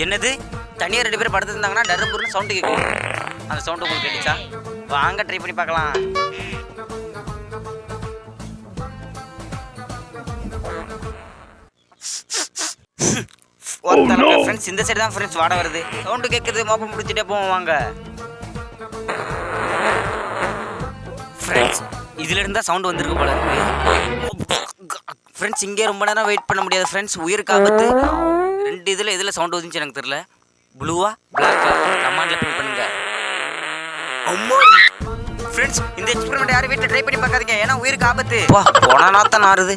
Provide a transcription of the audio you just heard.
என்னது தனியாக 2 பேர் படுத்துருந்தாங்கன்னா டர்புர்னு சவுண்டு கேட்கும். அந்த சவுண்டு உங்களுக்கு கேட்டுச்சா? வாங்க ட்ரை பண்ணி பார்க்கலாம். ஃப்ரெண்ட்ஸ் இந்த சைடு தான் ஃப்ரெண்ட்ஸ் வாட வருது. சவுண்டு கேட்குது, மோப்பம் முடிச்சுட்டே போவோம் வாங்க. ஃப்ரெண்ட்ஸ் இதுல இருந்தா சவுண்ட் வந்திருக்கு போல இருக்கு. ஃப்ரெண்ட்ஸ் இங்கே ரொம்ப நேரம் வெயிட் பண்ண முடியாது ஃப்ரெண்ட்ஸ், உயிருக்கு ஆபத்து. 2 இதில் எதில் சவுண்ட் வந்துச்சு எனக்கு தெரியல. ப்ளூவா பிளாக்கா கமாண்டில் பின் பண்ணுங்க. அம்மா ஃப்ரெண்ட்ஸ் இந்த எக்ஸ்பெரிமெண்ட் யாரும் வீட்டில் ட்ரை பண்ணி பார்க்காதீங்க, ஏன்னா உயிருக்கு ஆபத்து. போனா தான் நாறுது.